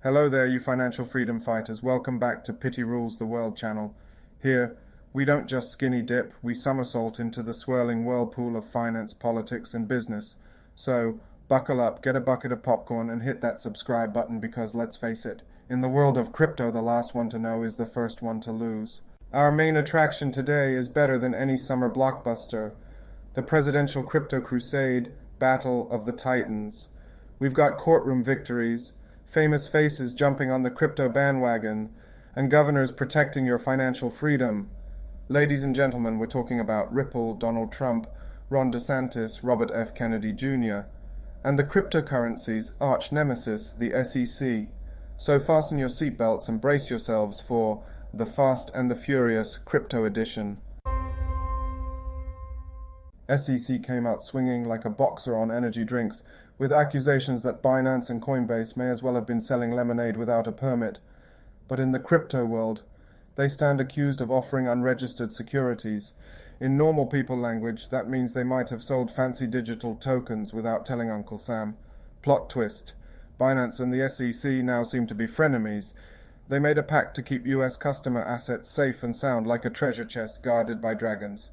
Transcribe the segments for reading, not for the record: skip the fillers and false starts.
Hello there, you financial freedom fighters. Welcome back to Pity Rules the World channel. Here, we don't just skinny dip, we somersault into the swirling whirlpool of finance, politics, and business. So, buckle up, get a bucket of popcorn, and hit that subscribe button because, let's face it, in the world of crypto, the last one to know is the first one to lose. Our main attraction today is better than any summer blockbuster. The presidential crypto crusade, Battle of the Titans. We've got courtroom victories, famous faces jumping on the crypto bandwagon, and governors protecting your financial freedom. Ladies and gentlemen, we're talking about Ripple, Donald Trump, Ron DeSantis, Robert F. Kennedy Jr., and the cryptocurrency's arch nemesis, the SEC. So fasten your seatbelts and brace yourselves for the Fast and the Furious Crypto Edition. SEC came out swinging like a boxer on energy drinks, with accusations that Binance and Coinbase may as well have been selling lemonade without a permit. But in the crypto world, they stand accused of offering unregistered securities. In normal people language, that means they might have sold fancy digital tokens without telling Uncle Sam. Plot twist. Binance and the SEC now seem to be frenemies. They made a pact to keep US customer assets safe and sound like a treasure chest guarded by dragons.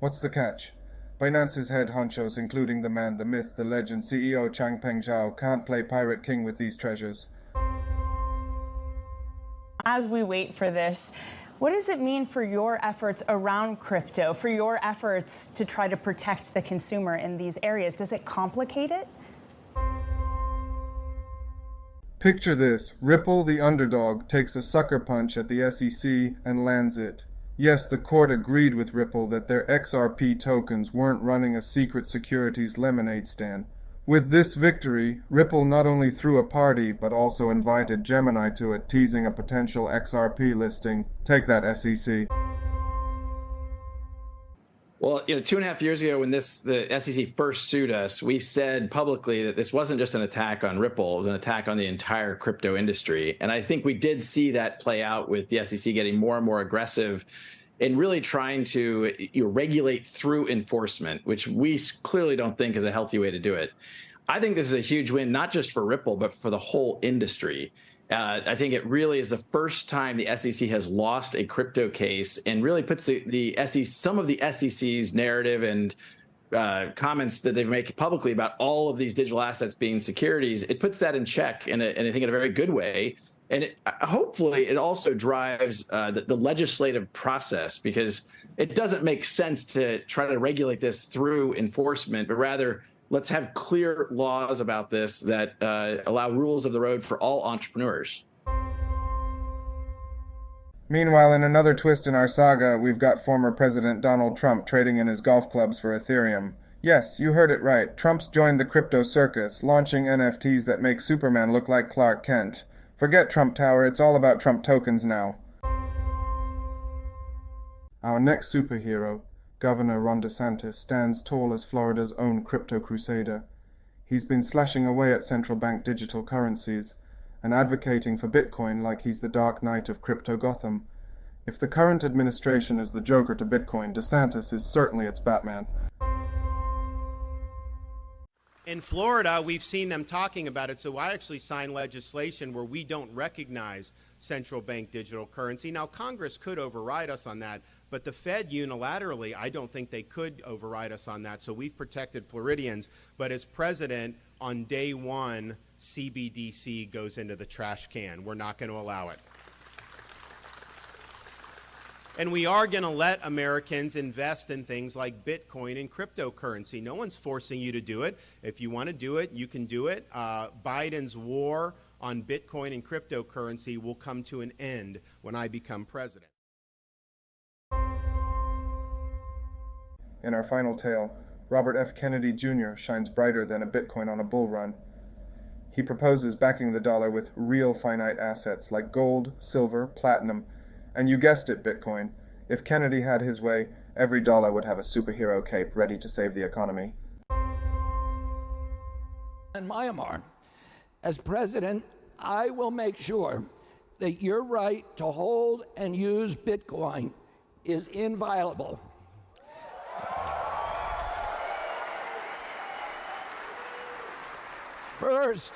What's the catch? Binance's head honchos, including the man, the myth, the legend, CEO Changpeng Zhao, can't play Pirate King with these treasures. As we wait for this, what does it mean for your efforts around crypto, for your efforts to try to protect the consumer in these areas? Does it complicate it? Picture this. Ripple, the underdog, takes a sucker punch at the SEC and lands it. Yes, the court agreed with Ripple that their XRP tokens weren't running a secret securities lemonade stand. With this victory, Ripple not only threw a party, but also invited Gemini to it, teasing a potential XRP listing. Take that, SEC. Well, 2.5 years ago when the SEC first sued us, we said publicly that this wasn't just an attack on Ripple, it was an attack on the entire crypto industry. And I think we did see that play out with the SEC getting more and more aggressive in really trying to regulate through enforcement, which we clearly don't think is a healthy way to do it. I think this is a huge win, not just for Ripple, but for the whole industry. I think it really is the first time the SEC has lost a crypto case and really puts the SEC, some of the SEC's narrative and comments that they make publicly about all of these digital assets being securities, it puts that in check, and I think in a very good way. And hopefully it also drives the legislative process, because it doesn't make sense to try to regulate this through enforcement, but rather let's have clear laws about this that allow rules of the road for all entrepreneurs. Meanwhile, in another twist in our saga, we've got former President Donald Trump trading in his golf clubs for Ethereum. Yes, you heard it right. Trump's joined the crypto circus, launching NFTs that make Superman look like Clark Kent. Forget Trump Tower, it's all about Trump tokens now. Our next superhero, Governor Ron DeSantis, stands tall as Florida's own crypto crusader. He's been slashing away at central bank digital currencies and advocating for Bitcoin like he's the Dark Knight of crypto Gotham. If the current administration is the Joker to Bitcoin, DeSantis is certainly its Batman. In Florida, we've seen them talking about it, so I actually signed legislation where we don't recognize central bank digital currency. Now, Congress could override us on that, but the Fed unilaterally, I don't think they could override us on that, so we've protected Floridians. But as president, on day one, CBDC goes into the trash can. We're not going to allow it. And we are going to let Americans invest in things like Bitcoin and cryptocurrency. No one's forcing you to do it. If you want to do it, you can do it. Biden's war on Bitcoin and cryptocurrency will come to an end when I become president. In our final tale, Robert F. Kennedy Jr. shines brighter than a Bitcoin on a bull run. He proposes backing the dollar with real finite assets like gold, silver, platinum, and you guessed it, Bitcoin. If Kennedy had his way, every dollar would have a superhero cape ready to save the economy. In Myanmar, as president, I will make sure that your right to hold and use Bitcoin is inviolable. First,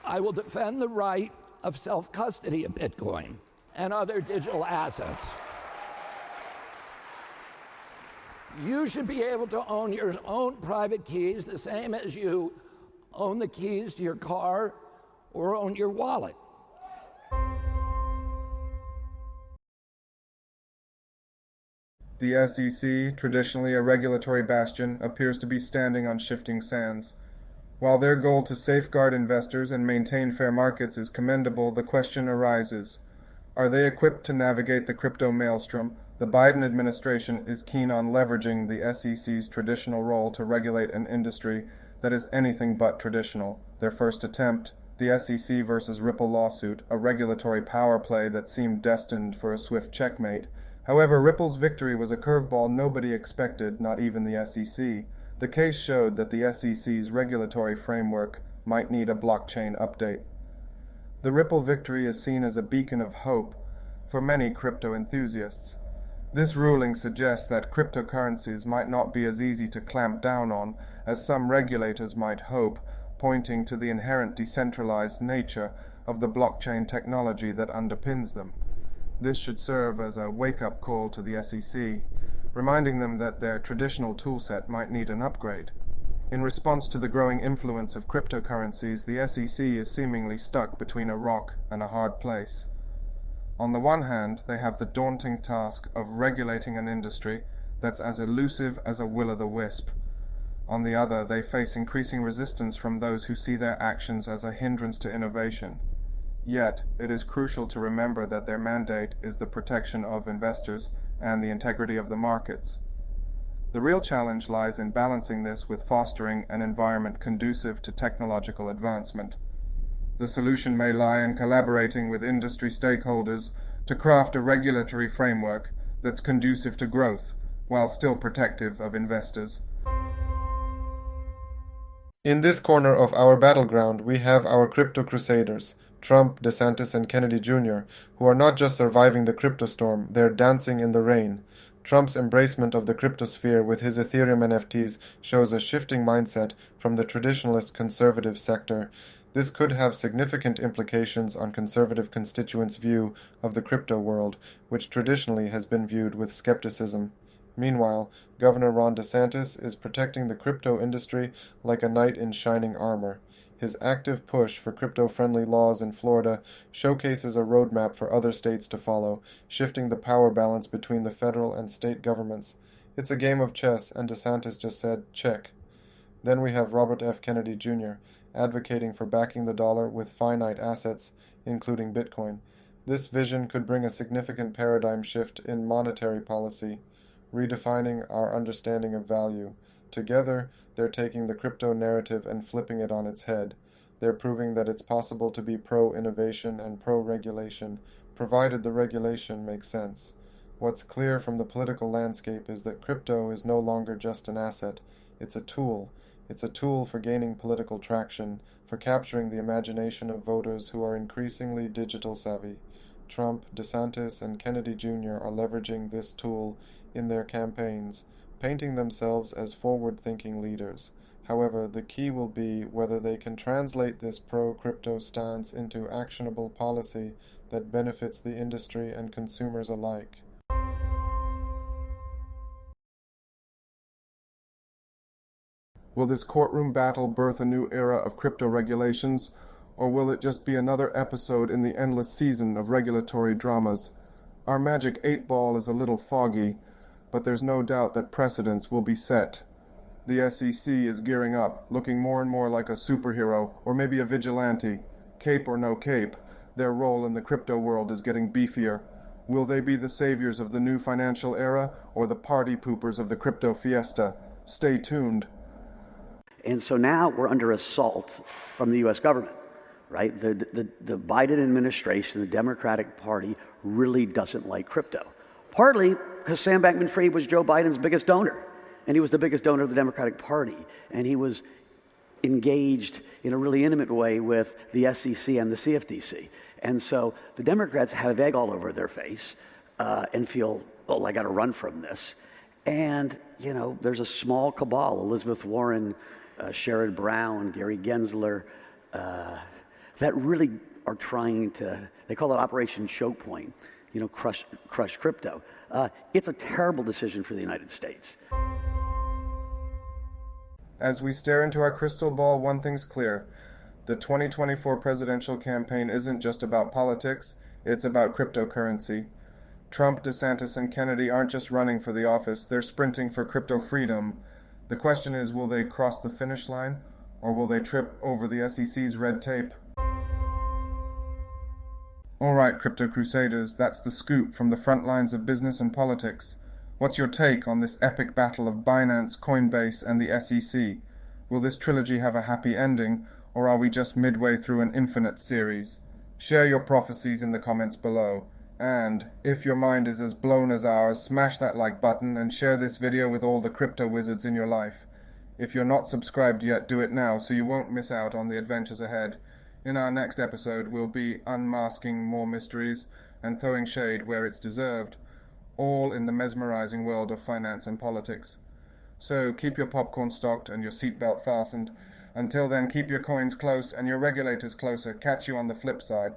I will defend the right of self-custody of Bitcoin and other digital assets. You should be able to own your own private keys the same as you own the keys to your car or own your wallet. The SEC, traditionally a regulatory bastion, appears to be standing on shifting sands. While their goal to safeguard investors and maintain fair markets is commendable, the question arises: are they equipped to navigate the crypto maelstrom? The Biden administration is keen on leveraging the SEC's traditional role to regulate an industry that is anything but traditional. Their first attempt, the SEC versus Ripple lawsuit, a regulatory power play that seemed destined for a swift checkmate. However, Ripple's victory was a curveball nobody expected, not even the SEC. The case showed that the SEC's regulatory framework might need a blockchain update. The Ripple victory is seen as a beacon of hope for many crypto enthusiasts. This ruling suggests that cryptocurrencies might not be as easy to clamp down on as some regulators might hope, pointing to the inherent decentralized nature of the blockchain technology that underpins them. This should serve as a wake-up call to the SEC, reminding them that their traditional toolset might need an upgrade. In response to the growing influence of cryptocurrencies, the SEC is seemingly stuck between a rock and a hard place. On the one hand, they have the daunting task of regulating an industry that's as elusive as a will-o'-the-wisp. On the other, they face increasing resistance from those who see their actions as a hindrance to innovation. Yet, it is crucial to remember that their mandate is the protection of investors and the integrity of the markets. The real challenge lies in balancing this with fostering an environment conducive to technological advancement. The solution may lie in collaborating with industry stakeholders to craft a regulatory framework that's conducive to growth, while still protective of investors. In this corner of our battleground, we have our crypto crusaders, Trump, DeSantis, and Kennedy Jr., who are not just surviving the crypto storm, they're dancing in the rain. Trump's embracement of the cryptosphere with his Ethereum NFTs shows a shifting mindset from the traditionalist conservative sector. This could have significant implications on conservative constituents' view of the crypto world, which traditionally has been viewed with skepticism. Meanwhile, Governor Ron DeSantis is protecting the crypto industry like a knight in shining armor. His active push for crypto-friendly laws in Florida showcases a roadmap for other states to follow, shifting the power balance between the federal and state governments. It's a game of chess, and DeSantis just said, check. Then we have Robert F. Kennedy Jr., advocating for backing the dollar with finite assets, including Bitcoin. This vision could bring a significant paradigm shift in monetary policy, redefining our understanding of value. Together, they're taking the crypto narrative and flipping it on its head. They're proving that it's possible to be pro-innovation and pro-regulation, provided the regulation makes sense. What's clear from the political landscape is that crypto is no longer just an asset. It's a tool. It's a tool for gaining political traction, for capturing the imagination of voters who are increasingly digital savvy. Trump, DeSantis, and Kennedy Jr. are leveraging this tool in their campaigns, painting themselves as forward-thinking leaders. However, the key will be whether they can translate this pro-crypto stance into actionable policy that benefits the industry and consumers alike. Will this courtroom battle birth a new era of crypto regulations, or will it just be another episode in the endless season of regulatory dramas? Our magic 8-ball is a little foggy, but there's no doubt that precedents will be set. The SEC is gearing up, looking more and more like a superhero, or maybe a vigilante. Cape or no cape, their role in the crypto world is getting beefier. Will they be the saviors of the new financial era, or the party poopers of the crypto fiesta? Stay tuned. And so now we're under assault from the U.S. government, right? The Biden administration, the Democratic Party, really doesn't like crypto. Partly because Sam Bankman-Fried was Joe Biden's biggest donor, and he was the biggest donor of the Democratic Party, and he was engaged in a really intimate way with the SEC and the CFTC. And so the Democrats have egg all over their face and feel, oh, I got to run from this. And, you know, there's a small cabal, Elizabeth Warren, Sherrod Brown, Gary Gensler, that really are trying to, they call it Operation Choke Point, crush crypto. It's a terrible decision for the United States. As we stare into our crystal ball, one thing's clear. The 2024 presidential campaign isn't just about politics, it's about cryptocurrency. Trump, DeSantis, and Kennedy aren't just running for the office, they're sprinting for crypto freedom. The question is, will they cross the finish line, or will they trip over the SEC's red tape? Alright, Crypto Crusaders, that's the scoop from the front lines of business and politics. What's your take on this epic battle of Binance, Coinbase, and the SEC? Will this trilogy have a happy ending, or are we just midway through an infinite series? Share your prophecies in the comments below. And, if your mind is as blown as ours, smash that like button and share this video with all the crypto wizards in your life. If you're not subscribed yet, do it now so you won't miss out on the adventures ahead. In our next episode, we'll be unmasking more mysteries and throwing shade where it's deserved, all in the mesmerizing world of finance and politics. So keep your popcorn stocked and your seatbelt fastened. Until then, keep your coins close and your regulators closer. Catch you on the flip side.